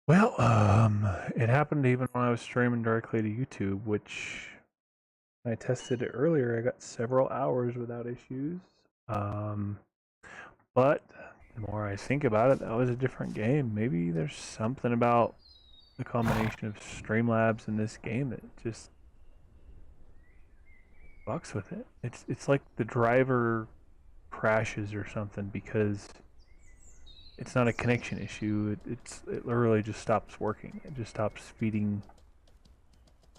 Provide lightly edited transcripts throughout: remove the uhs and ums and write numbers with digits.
Well, it happened even when I was streaming directly to YouTube, which I tested it earlier. I got several hours without issues. Um, but the more I think about it, that was a different game. Maybe there's something about the combination of Streamlabs and this game that just fucks with it. It's like the driver crashes or something because it's not a connection issue. It literally just stops working. It just stops feeding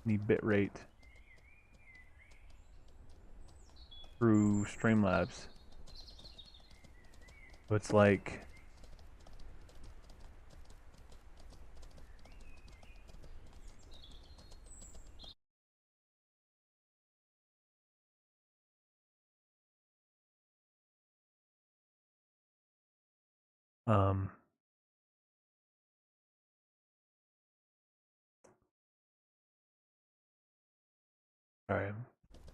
any bit rate through Streamlabs. So it's like um sorry, I'm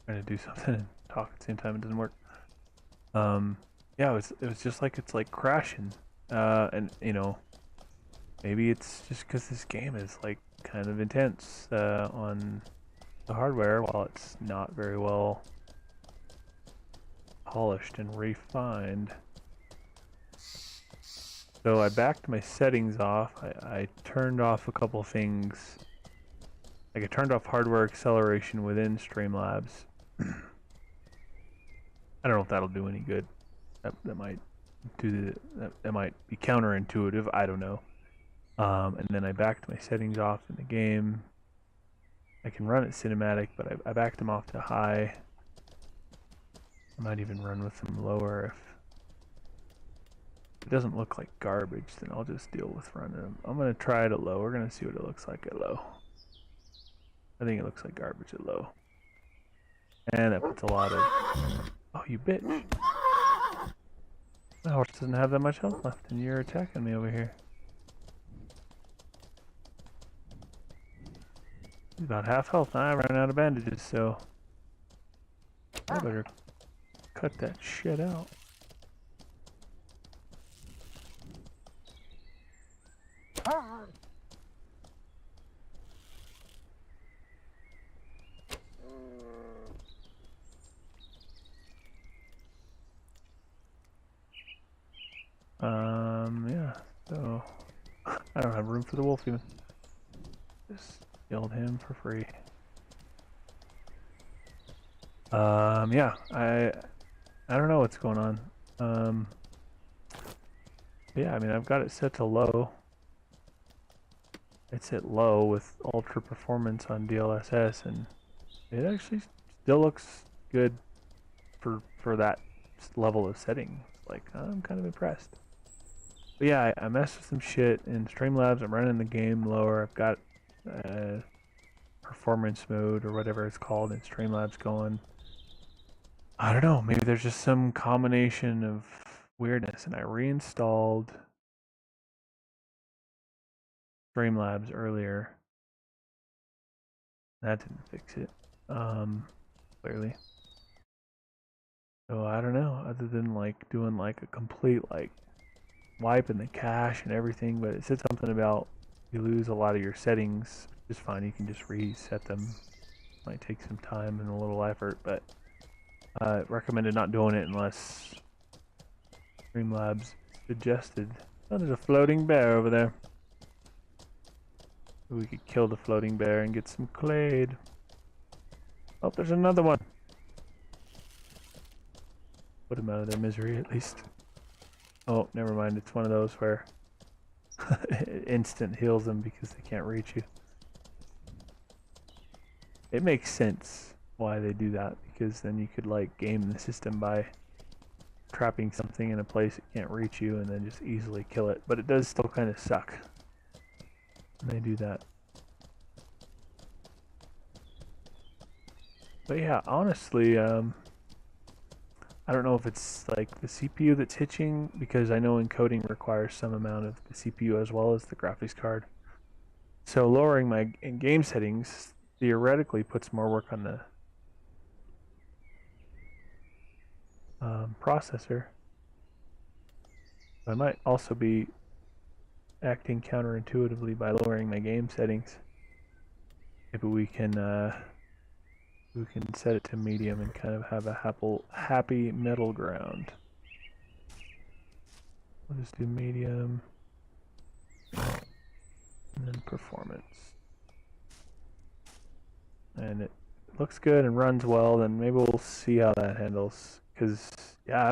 trying to do something and talk at the same time. It doesn't work. Um yeah, it was just like it's like crashing. And maybe it's just because this game is like kind of intense on the hardware while it's not very well polished and refined. So I backed my settings off. I turned off a couple things. Like I turned off hardware acceleration within Streamlabs. I don't know if that'll do any good. That might that might be counterintuitive. I don't know. And then I backed my settings off in the game. I can run it cinematic, but I backed them off to high. I might even run with them lower if it doesn't look like garbage. Then I'll just deal with running them. I'm gonna try it at low. We're gonna see what it looks like at low. I think it looks like garbage at low. And that puts a lot of... Oh, you bitch. My horse doesn't have that much health left, and you're attacking me over here. He's about half health, and I ran out of bandages, so... I better cut that shit out. Yeah, so... I don't have room for the wolf even. Just killed him for free. Yeah, I don't know what's going on. Yeah, I mean, I've got it set to low. It's at low with ultra performance on DLSS, and it actually still looks good for that level of setting. Like, I'm kind of impressed. But yeah, I messed with some shit in Streamlabs. I'm running the game lower. I've got performance mode or whatever it's called in Streamlabs going. I don't know. Maybe there's just some combination of weirdness, and I reinstalled Streamlabs earlier. That didn't fix it. Clearly. So I don't know, other than like doing like a complete like wipe in the cache and everything, but it said something about you lose a lot of your settings, which is fine. You can just reset them. Might take some time and a little effort, but recommended not doing it unless Streamlabs suggested. Oh, there's a floating bear over there. We could kill the floating bear and get some clade. Oh, there's another one. Put them out of their misery at least. Oh, never mind. It's one of those where it instant heals them because they can't reach you. It makes sense why they do that, because then you could like game the system by trapping something in a place it can't reach you and then just easily kill it. But it does still kind of suck when they do that. But yeah, honestly, I don't know if it's like the CPU that's hitching, because I know encoding requires some amount of the CPU as well as the graphics card. So lowering my in-game settings theoretically puts more work on the processor. I might also be acting counterintuitively by lowering my game settings. Maybe we can set it to medium and kind of have a happy middle ground. We'll just do medium and then performance. And it looks good and runs well, then maybe we'll see how that handles. Cause yeah,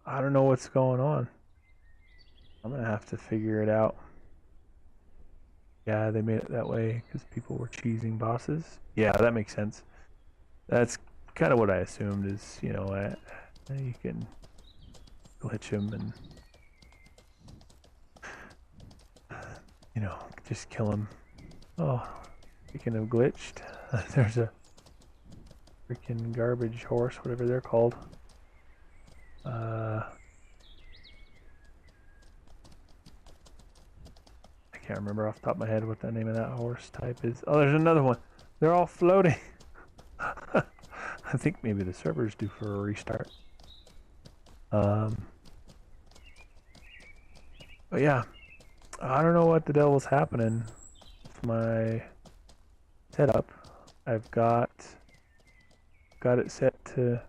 I don't know what's going on. I'm gonna have to figure it out. Yeah, they made it that way because people were cheesing bosses. Yeah, that makes sense. That's kind of what I assumed is, you know, you can glitch them and, you know, just kill them. Oh, speaking of glitched, there's a freaking garbage horse, whatever they're called. I can't remember off the top of my head what the name of that horse type is. Oh, there's another one. They're all floating. I think maybe the server's due for a restart. But yeah, I don't know what the devil's happening with my setup. I've got it set to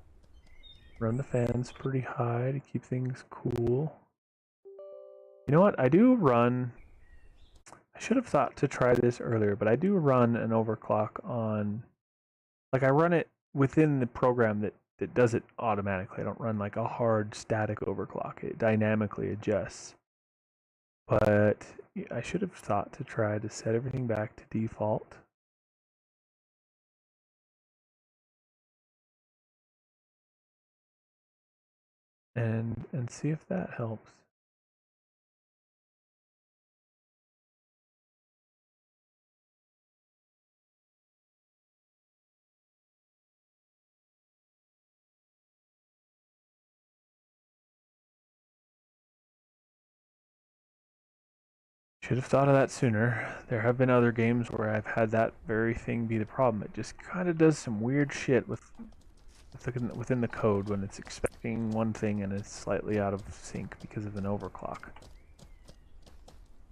run the fans pretty high to keep things cool. You know what? I should have thought to try this earlier, but I do run an overclock on, like I run it within the program that does it automatically. I don't run like a hard static overclock. It dynamically adjusts. But I should have thought to try to set everything back to default. And see if that helps. Should have thought of that sooner. There have been other games where I've had that very thing be the problem. It just kind of does some weird shit within the code when it's expecting one thing and it's slightly out of sync because of an overclock.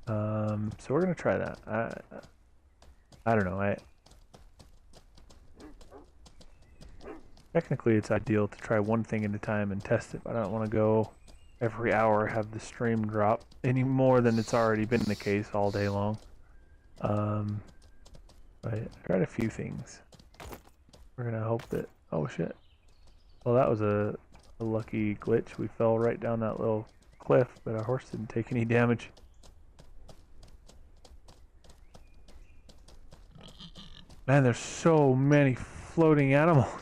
So we're gonna try that. I don't know. Technically, it's ideal to try one thing at a time and test it, but I don't want to go every hour have the stream drop any more than it's already been the case all day long. But I tried a few things. We're gonna hope that. Oh shit! Well, that was a lucky glitch. We fell right down that little cliff, but our horse didn't take any damage. Man, there's so many floating animals.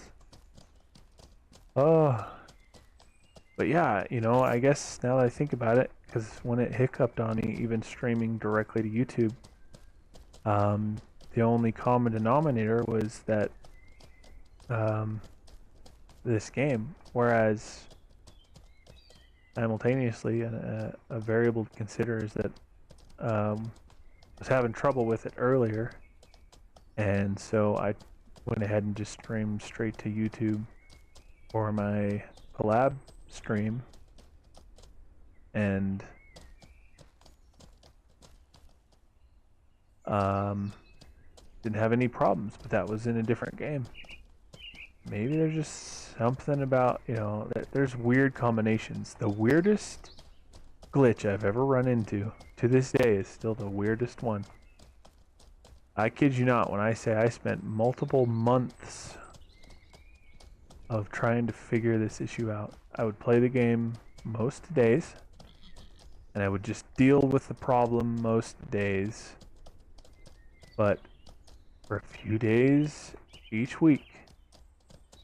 Oh. But yeah, you know, I guess now that I think about it, because when it hiccuped on me, even streaming directly to YouTube, the only common denominator was that this game, whereas simultaneously a variable to consider is that I was having trouble with it earlier, and so I went ahead and just streamed straight to YouTube for my collab stream, and didn't have any problems, but that was in a different game. Maybe there's just something about, you know, that there's weird combinations. The weirdest glitch I've ever run into to this day is still the weirdest one. I kid you not when I say I spent multiple months of trying to figure this issue out. I would play the game most days, and I would just deal with the problem most days. But for a few days each week,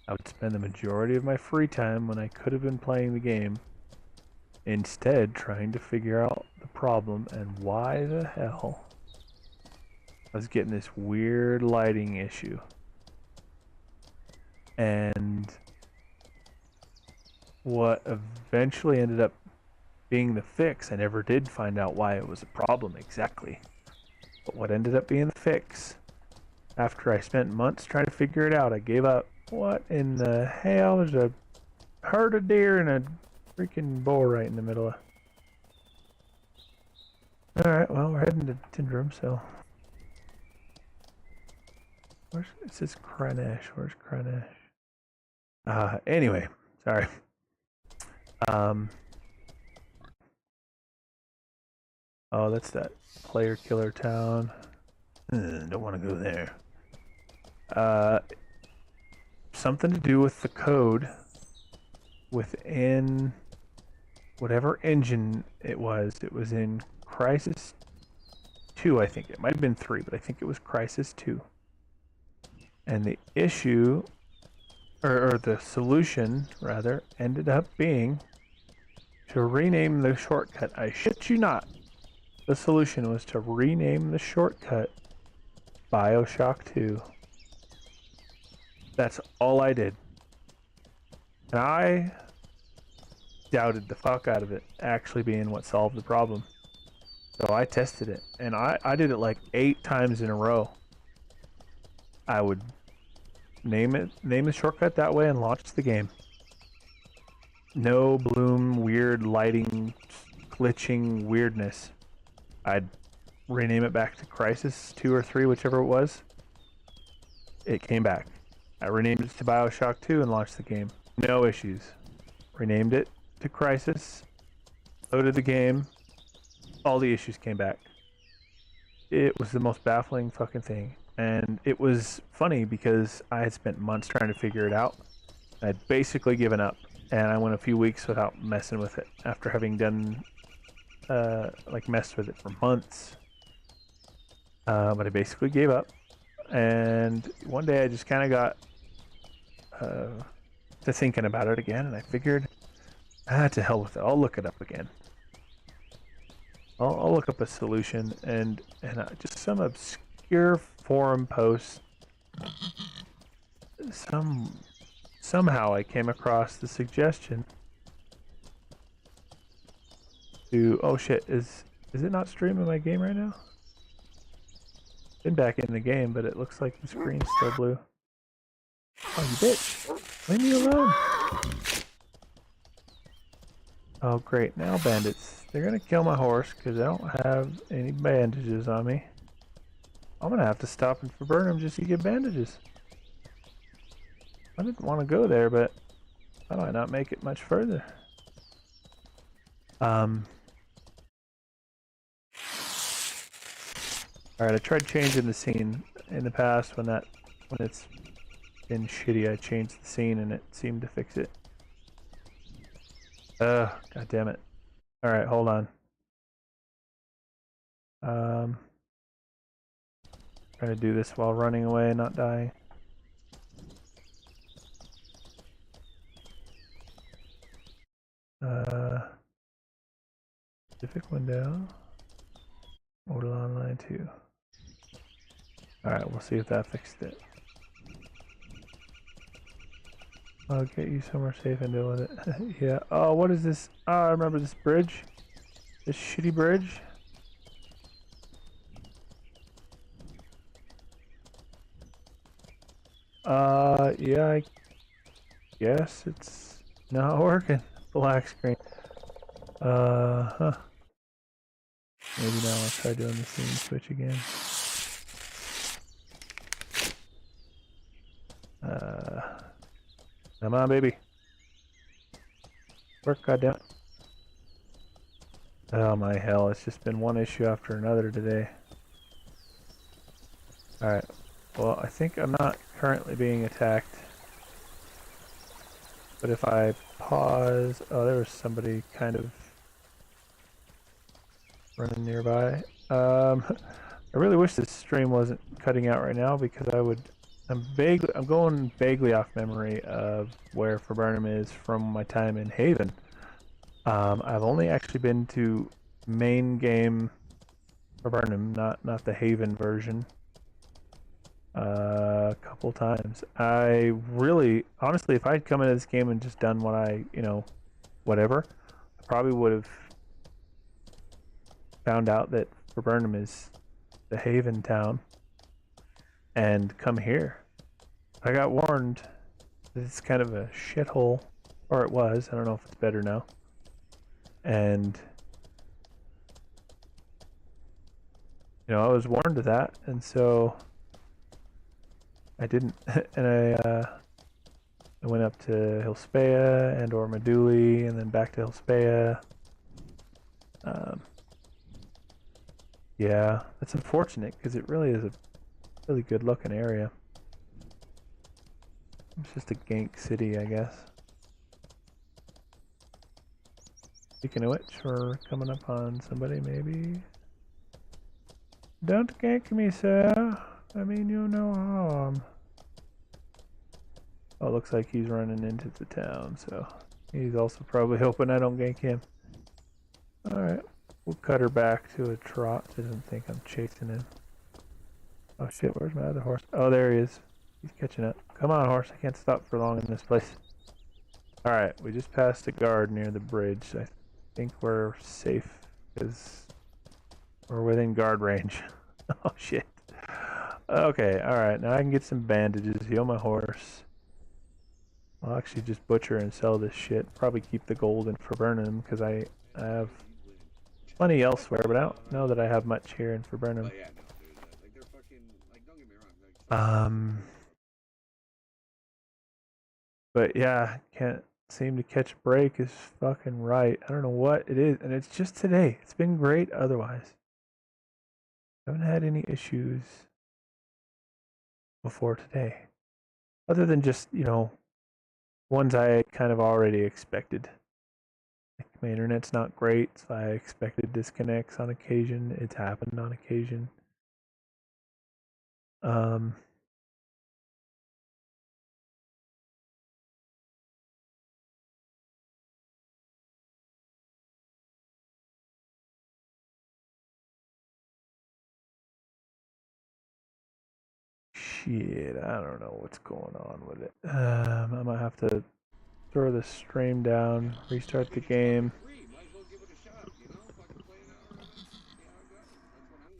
I would spend the majority of my free time when I could have been playing the game instead trying to figure out the problem and why the hell I was getting this weird lighting issue. And what eventually ended up being the fix, I never did find out why it was a problem exactly. But what ended up being the fix, after I spent months trying to figure it out, I gave up. What in the hell? There's a herd of deer and a freaking bull right in the middle of... Alright, well, we're heading to Tindrum, so. Where's, it says Kranesh. Where's Kranesh? Anyway, sorry. Oh, that's that player killer town. Don't want to go there. Something to do with the code within whatever engine it was. It was in Crisis 2, I think. It might have been 3, but I think it was Crisis 2. And the issue, or the solution, rather, ended up being to rename the shortcut. I shit you not. The solution was to rename the shortcut BioShock 2. That's all I did. And I doubted the fuck out of it actually being what solved the problem. So I tested it, and I did it like 8 times in a row. I would name the shortcut that way and launch the game. No bloom, weird lighting, glitching weirdness. I'd rename it back to Crisis 2 or 3, whichever it was. It came back. I renamed it to BioShock 2 and launched the game. No issues. Renamed it to Crisis, loaded the game, all the issues came back. It was the most baffling fucking thing. And it was funny because I had spent months trying to figure it out. I'd basically given up, and I went a few weeks without messing with it after having done messed with it for months. But I basically gave up, and one day I just kind of got to thinking about it again, and I figured, to hell with it, I'll look it up again. I'll look up a solution, and just some obscure forum post. Somehow I came across the suggestion to, oh shit, is it not streaming my game right now? Been back in the game, but it looks like the screen's still blue. Oh, you bitch! Leave me alone! Oh great, now bandits. They're gonna kill my horse because I don't have any bandages on me. I'm gonna have to stop in Burnham just to get bandages. I didn't want to go there, but I might not make it much further. Alright, I tried changing the scene in the past when it's been shitty. I changed the scene and it seemed to fix it. God damn it. Alright, hold on. Trying to do this while running away, not dying. Specific window. MOREtal Online 2. Alright, we'll see if that fixed it. I'll get you somewhere safe and deal with it. Yeah. Oh, what is this? Oh, I remember this bridge. This shitty bridge. Yeah, I guess it's not working. Black screen. Huh. Maybe now I'll try doing the scene switch again. Come on, baby. Work, goddammit. Oh my hell, it's just been one issue after another today. Alright. Well, I think I'm not currently being attacked. But if I pause... Oh, there was somebody kind of running nearby. I really wish this stream wasn't cutting out right now because I'm going vaguely off memory of where Burnham is from my time in Haven. I've only actually been to main game Burnham, not the Haven version. A couple times. I really, honestly, if I'd come into this game and just done what whatever, I probably would have found out that Burnham is the Haven town and come here. I got warned that it's kind of a shithole, or it was. I don't know if it's better now. And you know, I was warned of that, and so I didn't. And I went up to Hilspea and or Meduli, and then back to Hilspea. Yeah, that's unfortunate because it really is a really good looking area. It's just a gank city, I guess. Speaking of which, we're coming up on somebody, maybe. Don't gank me, sir. I mean you no harm. Oh, it looks like he's running into the town, so he's also probably hoping I don't gank him. Alright, we'll cut her back to a trot. Doesn't think I'm chasing him. Oh shit, where's my other horse? Oh, there he is. He's catching up. Come on, horse. I can't stop for long in this place. Alright, we just passed a guard near the bridge. I think we're safe because we're within guard range. Oh shit. Okay, alright. Now I can get some bandages, heal my horse. I'll actually just butcher and sell this shit. Probably keep the gold in Viburnum because I have plenty elsewhere, but I don't know that I have much here in Viburnum. But yeah, can't seem to catch a break is fucking right. I don't know what it is, and it's just today. It's been great otherwise. Haven't had any issues before today. Other than just, you know, ones I kind of already expected. Like my internet's not great, so I expected disconnects on occasion. It's happened on occasion. Shit, I don't know what's going on with it. I might have to throw the stream down, restart the game.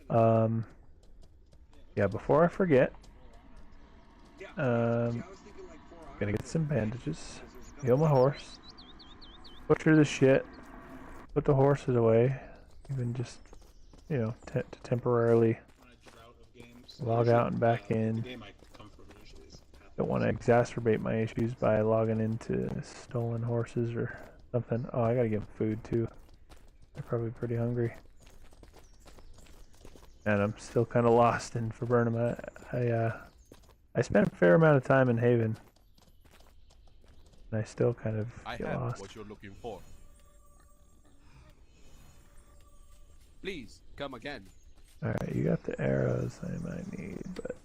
Yeah, before I forget, gonna get some bandages, heal my horse, butcher the shit, put the horses away, even just, you know, to temporarily log out and back in. Don't want to exacerbate my issues by logging into stolen horses or something. Oh, I gotta give them food too. They're probably pretty hungry. And I'm still kind of lost in Viburnum. I spent a fair amount of time in Haven, and I still kind of get lost. What you're looking for. Please come again. All right, you got the arrows I might need, but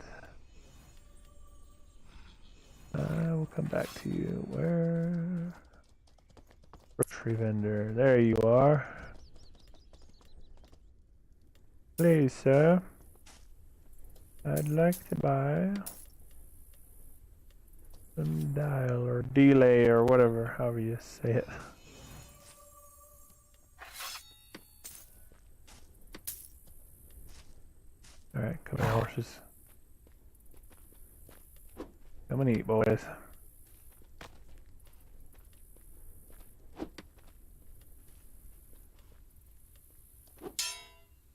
I will come back to you. Where? Grocery vendor. There you are. Please, sir. I'd like to buy some dial or delay or whatever, however you say it. Alright, come here, horses. Come and eat, boys.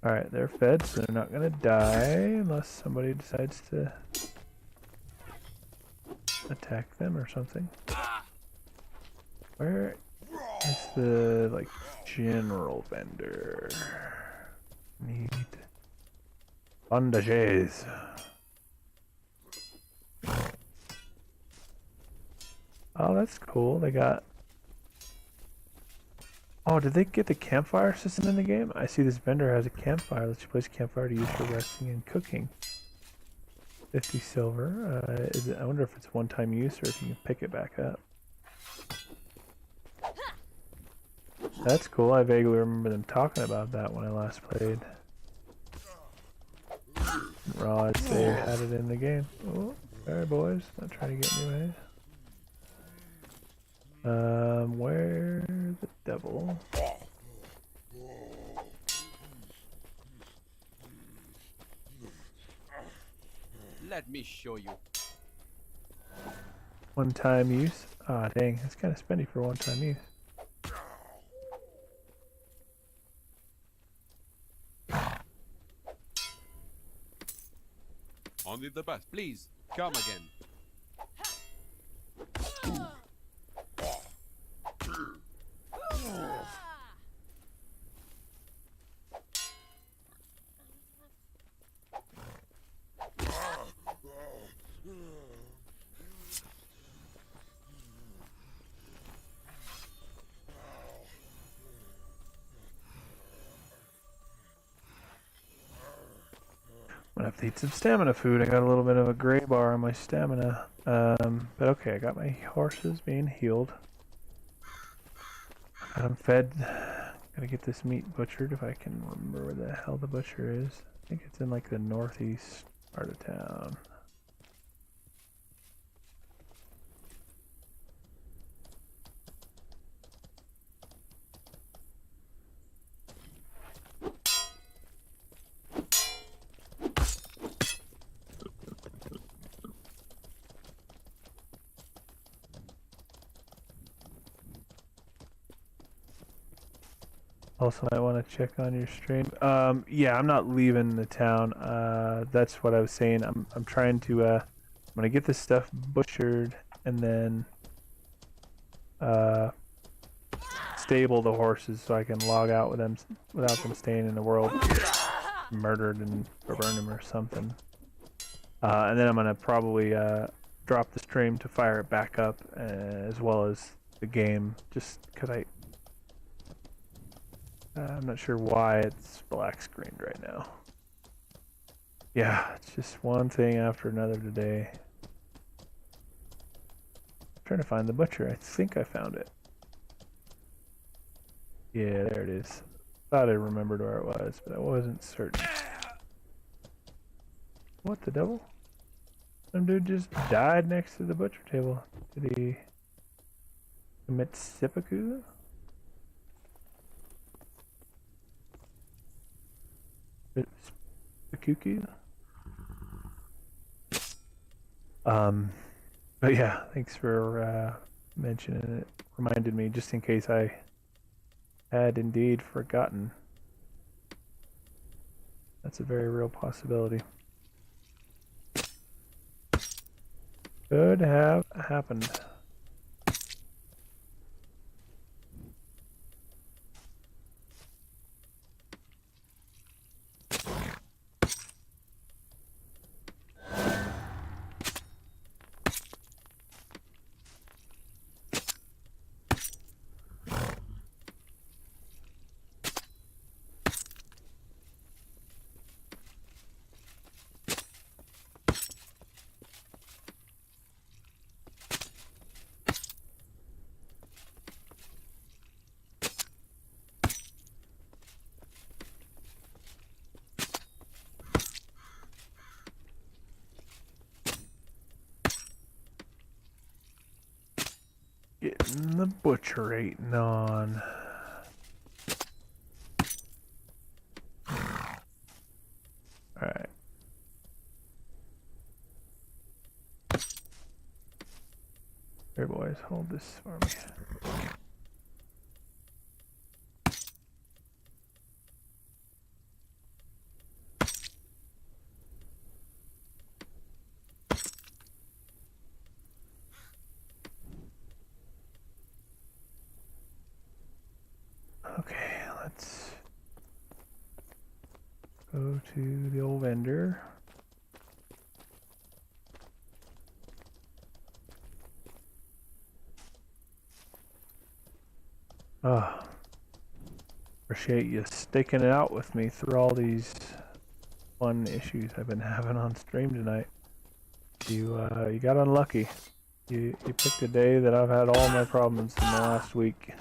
Alright, they're fed, so they're not gonna die unless somebody decides to attack them or something. Where is the, like, general vendor? Need bandages. Oh, that's cool. They got... Oh, did they get the campfire system in the game? I see this vendor has a campfire. Lets you place a campfire to use for resting and cooking. 50 silver. I wonder if it's one-time use or if you can pick it back up. That's cool. I vaguely remember them talking about that when I last played. Raw, I'd say had it in the game. Oh, sorry boys. Not trying to get in your way. Where the devil? Let me show you. One-time use? Ah, dang. That's kind of spendy for one-time use. Only the best. Please, come again. I'm gonna have to eat some stamina food. I got a little bit of a gray bar on my stamina. But okay, I got my horses being healed. Got them fed. Gotta get this meat butchered if I can remember where the hell the butcher is. I think it's in like the northeast part of town. Also, might want to check on your stream. Yeah, I'm not leaving the town. That's what I was saying. I'm trying to. I'm gonna get this stuff butchered and then stable the horses so I can log out with them without them staying in the world, murdered and or burn them or something. And then I'm gonna probably drop the stream to fire it back up as well as the game, just because I'm not sure why it's black screened right now. Yeah, it's just one thing after another today. I'm trying to find the butcher. I think I found it. Yeah, there it is. Thought I remembered where it was, but I wasn't certain. What the devil? Some dude just died next to the butcher table. Did he commit seppuku? Seppuku? But yeah, thanks for mentioning it. Reminded me just in case I had indeed forgotten. That's a very real possibility. Could have happened. Getting the butcherating on. Alright. Here, boys, hold this for me. Okay, let's go to the old vendor. Appreciate you sticking it out with me through all these fun issues I've been having on stream tonight. You got unlucky. You picked a day that I've had all my problems in the last week.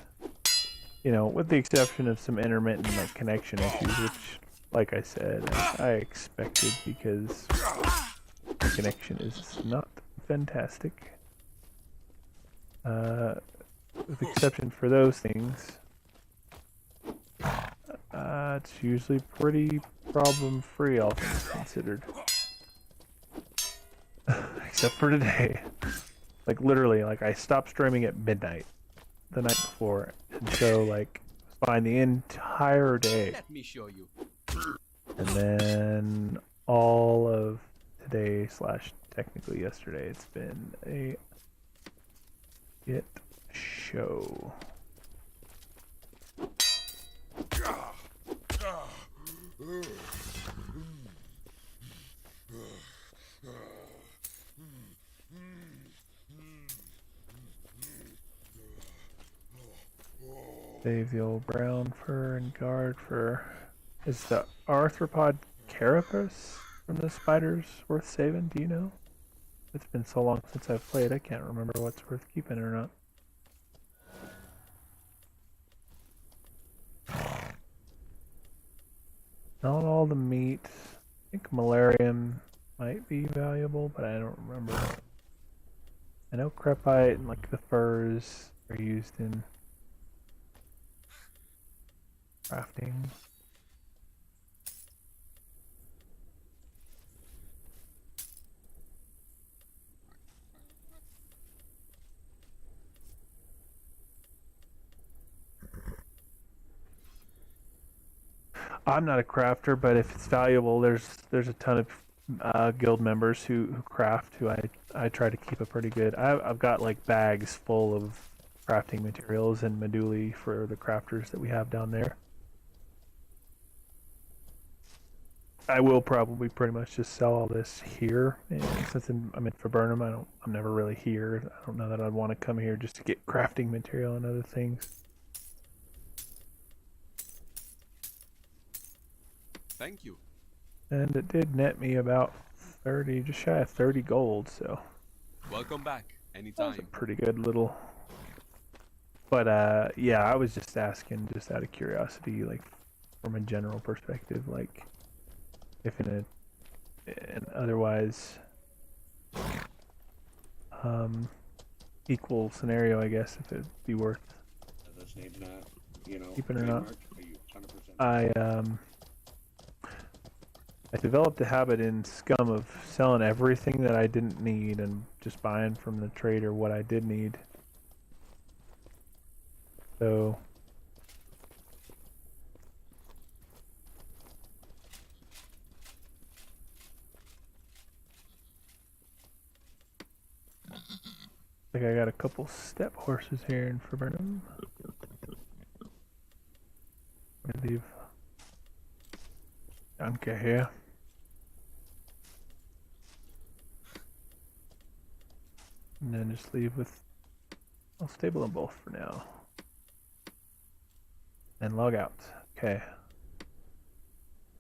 You know, with the exception of some intermittent like connection issues, which, like I said, I expected because the connection is not fantastic. With the exception for those things, it's usually pretty problem-free, all things considered. Except for today. Like, literally, like, I stopped streaming at midnight the night before, and so, like, it was fine the entire day. Let me show you. And then all of today slash technically yesterday. It's been a shit show. Save the old brown fur and guard fur. Is the arthropod carapace from the spiders worth saving? Do you know? It's been so long since I've played, I can't remember what's worth keeping or not. Not all the meat. I think malarium might be valuable, but I don't remember. I know crepite and like the furs are used in crafting. I'm not a crafter, but if it's valuable, there's a ton of guild members who craft, who I try to keep a pretty good. I've got like bags full of crafting materials and moduli for the crafters that we have down there. I will probably pretty much just sell all this here, and since I'm in Viburnum, I'm never really here. I don't know that I'd want to come here just to get crafting material and other things. Thank you. And it did net me about 30, just shy of 30 gold, so Welcome back. that was Anytime. a pretty good little. But yeah, I was just asking, just out of curiosity, like from a general perspective, like if in an otherwise equal scenario, I guess, if it'd be worth This name's not, you know, keeping or not. trademarked, are you 100%? I developed a habit in Scum of selling everything that I didn't need and just buying from the trader what I did need. So like I got a couple step horses here in Viburnum. Let me leave Anka here. And then just leave with, I'll stable them both for now. And log out. Okay.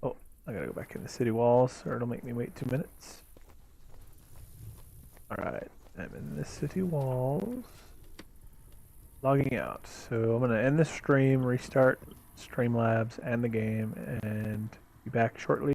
Oh, I gotta go back in the city walls or it'll make me wait 2 minutes. Alright, I'm in the city walls. Logging out. So I'm gonna end the stream, restart Streamlabs and the game, and be back shortly.